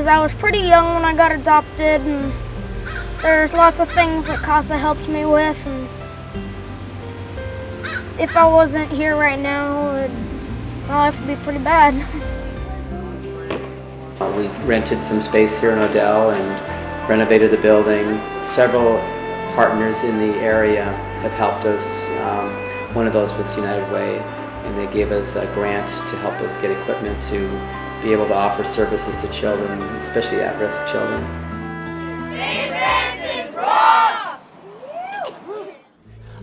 I was pretty young when I got adopted, and there's lots of things that CASA helped me with, and if I wasn't here right now, my life would be pretty bad. We rented some space here in Odell and renovated the building. Several partners in the area have helped us. One of those was United Way, and they gave us a grant to help us get equipment to be able to offer services to children, especially at-risk children.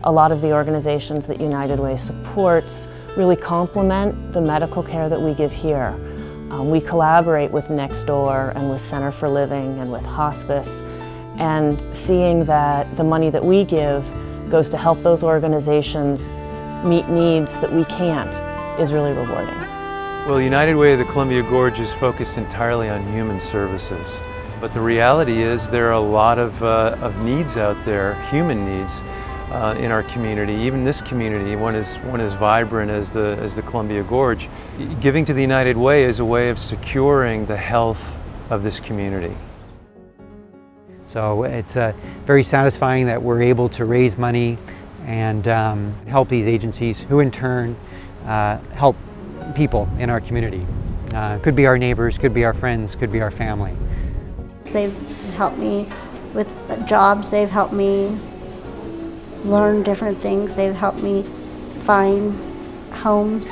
A lot of the organizations that United Way supports really complement the medical care that we give here. We collaborate with Next Door and with Center for Living and with hospice, and seeing that the money that we give goes to help those organizations meet needs that we can't is really rewarding. Well, United Way of the Columbia Gorge is focused entirely on human services. But the reality is there are a lot of needs out there, human needs, in our community. Even this community, one as vibrant as the Columbia Gorge. Giving to the United Way is a way of securing the health of this community. So it's very satisfying that we're able to raise money and help these agencies, who in turn help people in our community. Could be our neighbors, could be our friends, could be our family. They've helped me with jobs, they've helped me learn different things, they've helped me find homes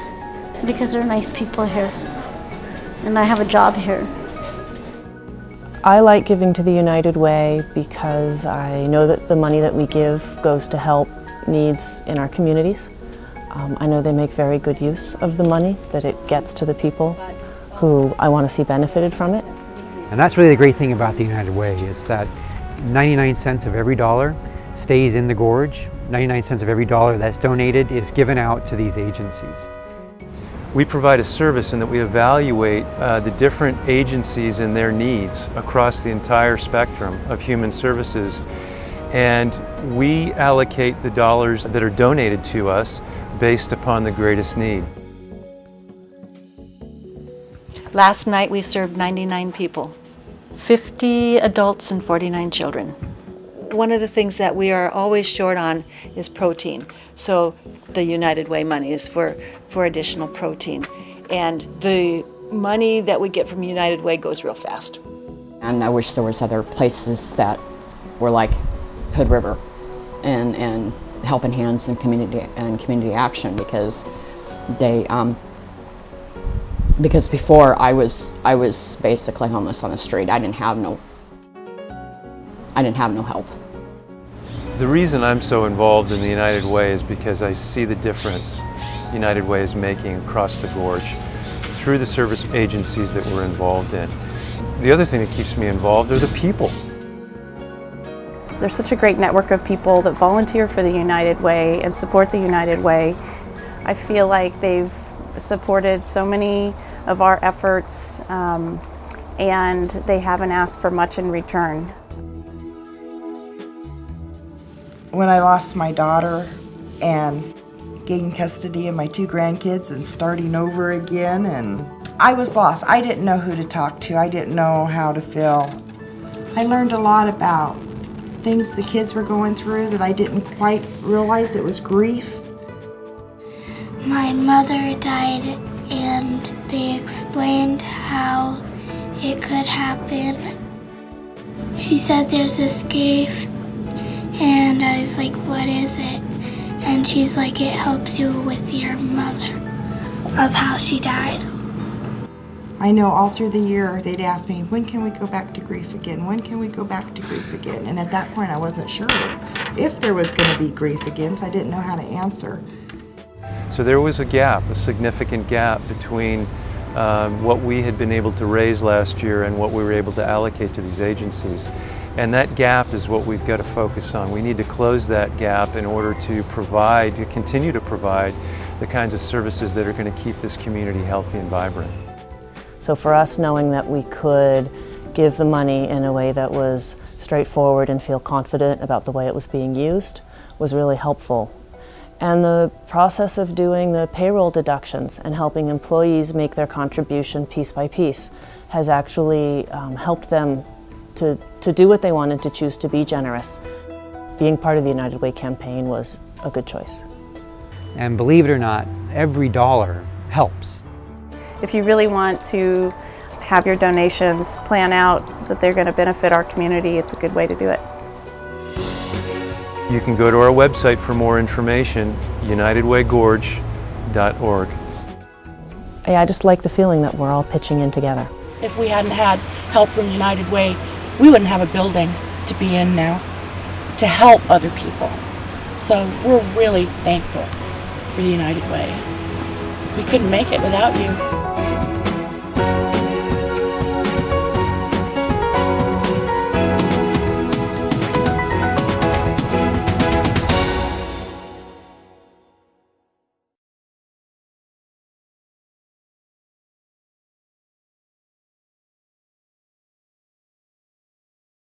because they're nice people here and I have a job here. I like giving to the United Way because I know that the money that we give goes to help needs in our communities. I know they make very good use of the money, that it gets to the people who I want to see benefited from it. And that's really the great thing about the United Way, is that 99 cents of every dollar stays in the Gorge. 99 cents of every dollar that's donated is given out to these agencies. We provide a service in that we evaluate the different agencies and their needs across the entire spectrum of human services, and we allocate the dollars that are donated to us based upon the greatest need. Last night we served 99 people, 50 adults and 49 children. One of the things that we are always short on is protein. So the United Way money is for additional protein. And the money that we get from United Way goes real fast. And I wish there was other places that were like Hood River and Helping Hands and community action, because they because before I was basically homeless on the street. I didn't have no help. The reason I'm so involved in the United Way is because I see the difference United Way is making across the Gorge through the service agencies that we're involved in. The other thing that keeps me involved are the people. There's such a great network of people that volunteer for the United Way and support the United Way. I feel like they've supported so many of our efforts, and they haven't asked for much in return. When I lost my daughter and gained custody of my 2 grandkids and starting over again, and I was lost. I didn't know who to talk to. I didn't know how to feel. I learned a lot about things the kids were going through that I didn't quite realize it was grief. My mother died, and they explained how it could happen. She said there's this grief, and I was like, what is it? And she's like, it helps you with your mother, of how she died. I know all through the year they'd ask me, when can we go back to grief again? When can we go back to grief again? And at that point I wasn't sure if there was going to be grief again, so I didn't know how to answer. So there was a gap, a significant gap between what we had been able to raise last year and what we were able to allocate to these agencies. And that gap is what we've got to focus on. We need to close that gap in order to continue to provide the kinds of services that are going to keep this community healthy and vibrant. So for us, knowing that we could give the money in a way that was straightforward and feel confident about the way it was being used was really helpful. And the process of doing the payroll deductions and helping employees make their contribution piece by piece has actually helped them to do what they wanted, to choose to be generous. Being part of the United Way campaign was a good choice. And believe it or not, every dollar helps. If you really want to have your donations plan out that they're going to benefit our community, it's a good way to do it. You can go to our website for more information, unitedwaygorge.org. I just like the feeling that we're all pitching in together. If we hadn't had help from United Way, we wouldn't have a building to be in now to help other people. So we're really thankful for the United Way. We couldn't make it without you.